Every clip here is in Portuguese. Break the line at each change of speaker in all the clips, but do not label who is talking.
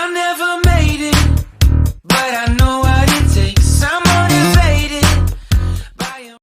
I never made it, but I know what it takes. I'm motivated by a...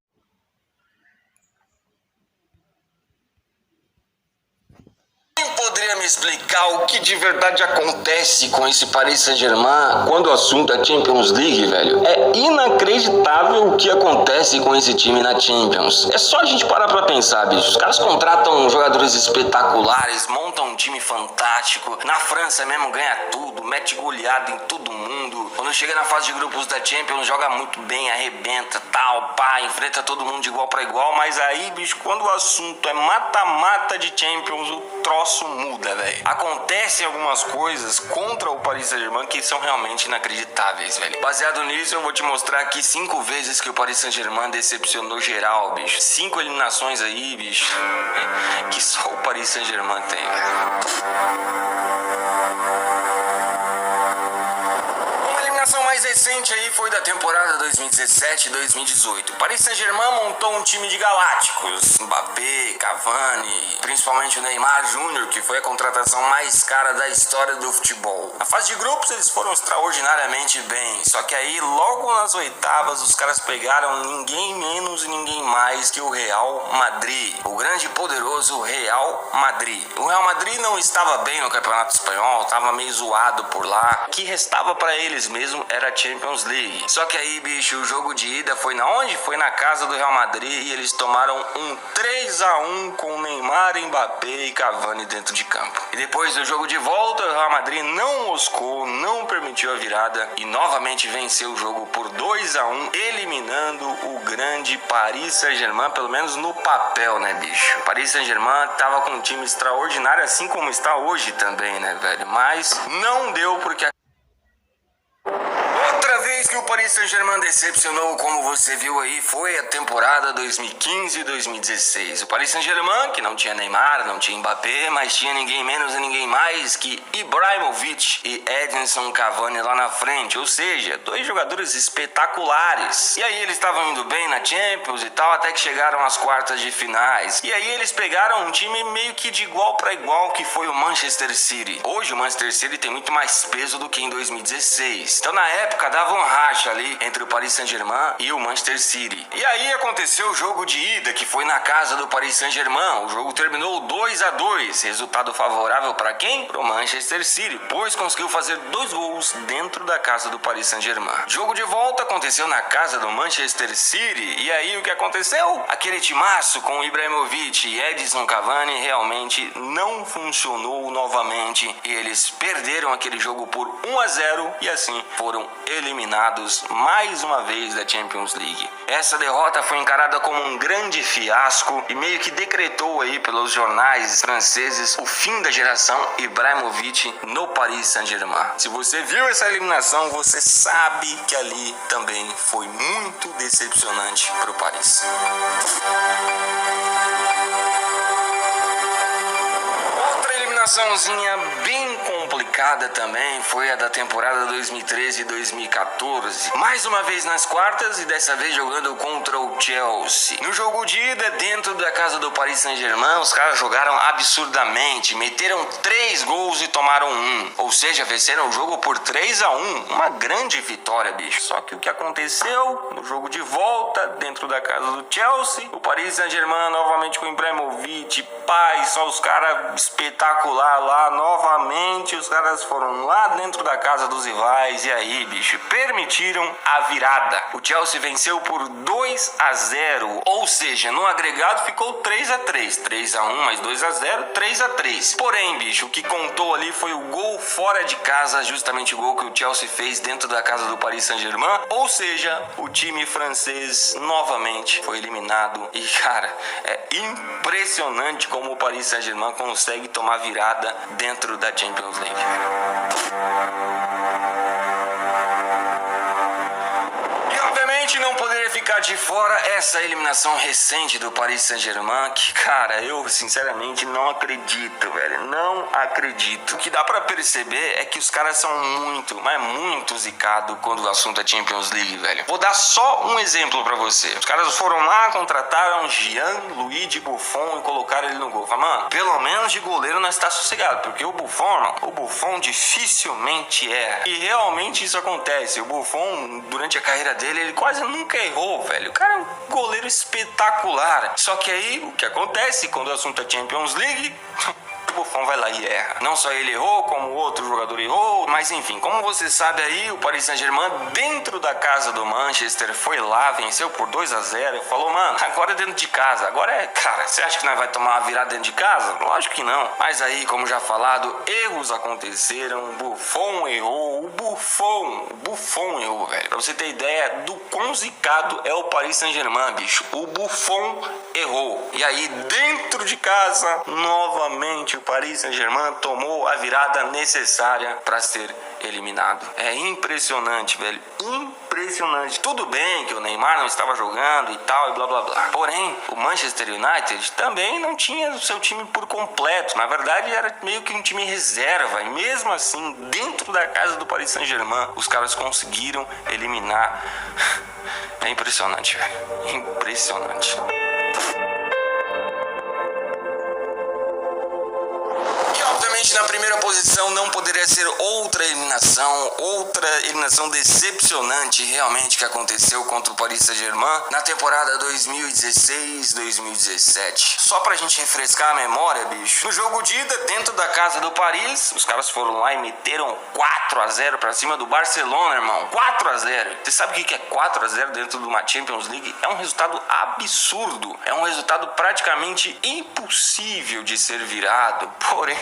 Quem poderia me explicar o que de verdade acontece com esse Paris Saint-Germain quando o assunto é Champions League, velho? É inacreditável o que acontece com esse time na Champions. É só a gente parar pra pensar, bicho. Os caras contratam jogadores espetaculares, montam um time fantástico. Na França mesmo ganha tudo, mete goleada em todo mundo. Quando chega na fase de grupos da Champions, joga muito bem, arrebenta, tal, pá, enfrenta todo mundo de igual pra igual. Mas aí, bicho, quando o assunto é mata-mata de Champions, o troço muda, velho. Acontecem algumas coisas contra o Paris Saint-Germain que são realmente inacreditáveis, velho. Baseado nisso, eu vou te mostrar aqui 5 vezes que o Paris Saint-Germain decepcionou geral, bicho. 5 eliminações aí, bicho, que só o Paris Saint-Germain tem, velho. A mais recente aí foi da temporada 2017-2018. O Paris Saint-Germain montou um time de galácticos, Mbappé, Cavani, principalmente o Neymar Júnior, que foi a contratação mais cara da história do futebol. Na fase de grupos eles foram extraordinariamente bem, só que aí logo nas oitavas os caras pegaram ninguém menos e ninguém mais que o Real Madrid, o grande e poderoso Real Madrid. O Real Madrid não estava bem no Campeonato Espanhol, estava meio zoado por lá. O que restava para eles mesmo era a Champions League. Só que aí, bicho, o jogo de ida foi na onde? Foi na casa do Real Madrid e eles tomaram um 3-1 com Neymar, Mbappé e Cavani dentro de campo. E depois do jogo de volta, o Real Madrid não moscou, não permitiu a virada e novamente venceu o jogo por 2-1, eliminando o grande Paris Saint-Germain, pelo menos no papel, né, bicho? O Paris Saint-Germain tava com um time extraordinário, assim como está hoje também, né, velho? Mas não deu porque outra vez que o Paris Saint-Germain decepcionou, como você viu aí, foi a temporada 2015-2016. O Paris Saint-Germain, que não tinha Neymar, não tinha Mbappé, mas tinha ninguém menos e ninguém mais que Ibrahimovic e Edinson Cavani lá na frente. Ou seja, 2 jogadores espetaculares. E aí eles estavam indo bem na Champions e tal, até que chegaram às quartas de finais. E aí eles pegaram um time meio que de igual para igual, que foi o Manchester City. Hoje o Manchester City tem muito mais peso do que em 2016. Então na época dava um racha ali entre o Paris Saint-Germain e o Manchester City. E aí aconteceu o jogo de ida, que foi na casa do Paris Saint-Germain. O jogo terminou 2-2, resultado favorável para quem? Pro Manchester City, pois conseguiu fazer 2 gols dentro da casa do Paris Saint-Germain. Jogo de volta aconteceu na casa do Manchester City. E aí o que aconteceu? Aquele timaço com Ibrahimovic e Edinson Cavani realmente não funcionou novamente e eles perderam aquele jogo por 1-0 e assim foram eliminados mais uma vez da Champions League. Essa derrota foi encarada como um grande fiasco e meio que decretou aí pelos jornais franceses o fim da geração Ibrahimovic no Paris Saint-Germain. Se você viu essa eliminação, você sabe que ali também foi muito decepcionante para o Paris. Eliminaçãozinha bem complicada também foi a da temporada 2013-2014. Mais uma vez nas quartas e dessa vez jogando contra o Chelsea. No jogo de ida, dentro da casa do Paris Saint-Germain, os caras jogaram absurdamente. Meteram 3 gols e tomaram 1. Ou seja, venceram o jogo por 3-1. Uma grande vitória, bicho. Só que o que aconteceu no jogo de volta, dentro da casa do Chelsea, o Paris Saint-Germain novamente com Ibrahimovic, pai, só os caras espetaculares lá novamente. Os caras foram lá dentro da casa dos rivais e aí, bicho, permitiram a virada. O Chelsea venceu por 2-0, ou seja, no agregado ficou 3-3, 3-1 mais 2-0, 3-3. Porém, bicho, o que contou ali foi o gol fora de casa, justamente o gol que o Chelsea fez dentro da casa do Paris Saint-Germain, ou seja, o time francês novamente foi eliminado. E cara, é impressionante como o Paris Saint-Germain consegue tomar virada dentro da Champions League. E obviamente não poderia ficar de fora essa eliminação recente do Paris Saint-Germain, que, cara, eu sinceramente não acredito, velho. Não acredito. O que dá pra perceber é que os caras são muito, mas muito zicados quando o assunto é Champions League, velho. Vou dar só um exemplo pra você. Os caras foram lá, contrataram Gianluigi Buffon e colocaram ele no gol. Fala, mano, pelo menos de goleiro nós tá sossegado, porque o Buffon dificilmente erra. E realmente isso acontece. O Buffon, durante a carreira dele, ele quase nunca errou, velho. O cara é um goleiro espetacular. Só que aí, o que acontece quando o assunto é Champions League... O Buffon vai lá e erra. Não só ele errou, como o outro jogador errou. Mas enfim, como você sabe aí, o Paris Saint-Germain, dentro da casa do Manchester, foi lá, venceu por 2-0. Falou, mano, agora é dentro de casa. Agora é, cara, você acha que nós vai tomar uma virada dentro de casa? Lógico que não. Mas aí, como já falado, erros aconteceram. O Buffon errou. O Buffon errou, velho. Pra você ter ideia do quão zicado é o Paris Saint-Germain, bicho. O Buffon errou. E aí, dentro de casa, novamente, o Paris Saint-Germain tomou a virada necessária para ser eliminado. É impressionante, velho. Impressionante. Tudo bem que o Neymar não estava jogando e tal, e blá blá blá. Porém, o Manchester United também não tinha o seu time por completo. Na verdade, era meio que um time reserva. E mesmo assim, dentro da casa do Paris Saint-Germain, os caras conseguiram eliminar. É impressionante, velho. Impressionante. Na primeira posição não poderia ser outra eliminação decepcionante realmente que aconteceu contra o Paris Saint-Germain na temporada 2016-2017. Só pra gente refrescar a memória, bicho. No jogo de ida, dentro da casa do Paris, os caras foram lá e meteram 4-0 pra cima do Barcelona, irmão. 4-0. Você sabe o que é 4-0 dentro de uma Champions League? É um resultado absurdo. É um resultado praticamente impossível de ser virado. Porém,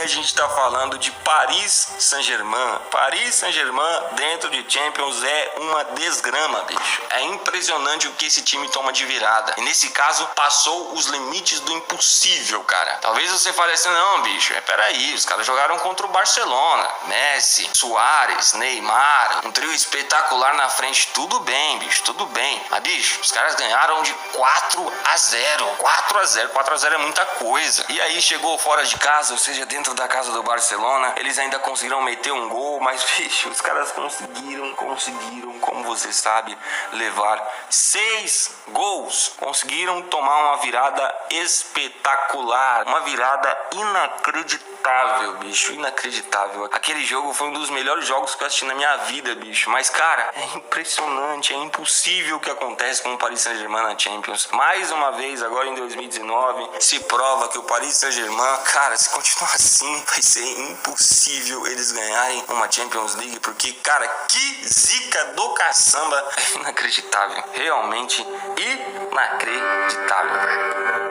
a gente tá falando de Paris Saint-Germain. Paris Saint-Germain dentro de Champions é uma desgrama, bicho. É impressionante o que esse time toma de virada. E nesse caso, passou os limites do impossível, cara. Talvez você fale assim, não, bicho, peraí, os caras jogaram contra o Barcelona. Messi, Suárez, Neymar, um trio espetacular na frente. Tudo bem, bicho, tudo bem. Mas, bicho, os caras ganharam de 4-0. 4-0 é muita coisa. E aí chegou fora de casa, ou seja, dentro da casa do Barcelona, eles ainda conseguiram meter um gol, mas, bicho, os caras conseguiram, como você sabe, levar 6 gols. Conseguiram tomar uma virada espetacular, uma virada inacreditável, bicho, inacreditável. Aquele jogo foi um dos melhores jogos que eu assisti na minha vida, bicho, mas, cara, é impressionante, é impossível o que acontece com o Paris Saint-Germain na Champions. Mais uma vez, agora em 2019, se prova que o Paris Saint-Germain, cara, se continuar assim, vai ser impossível eles ganharem uma Champions League, porque, cara, que zica do caçamba, é inacreditável, realmente inacreditável, velho.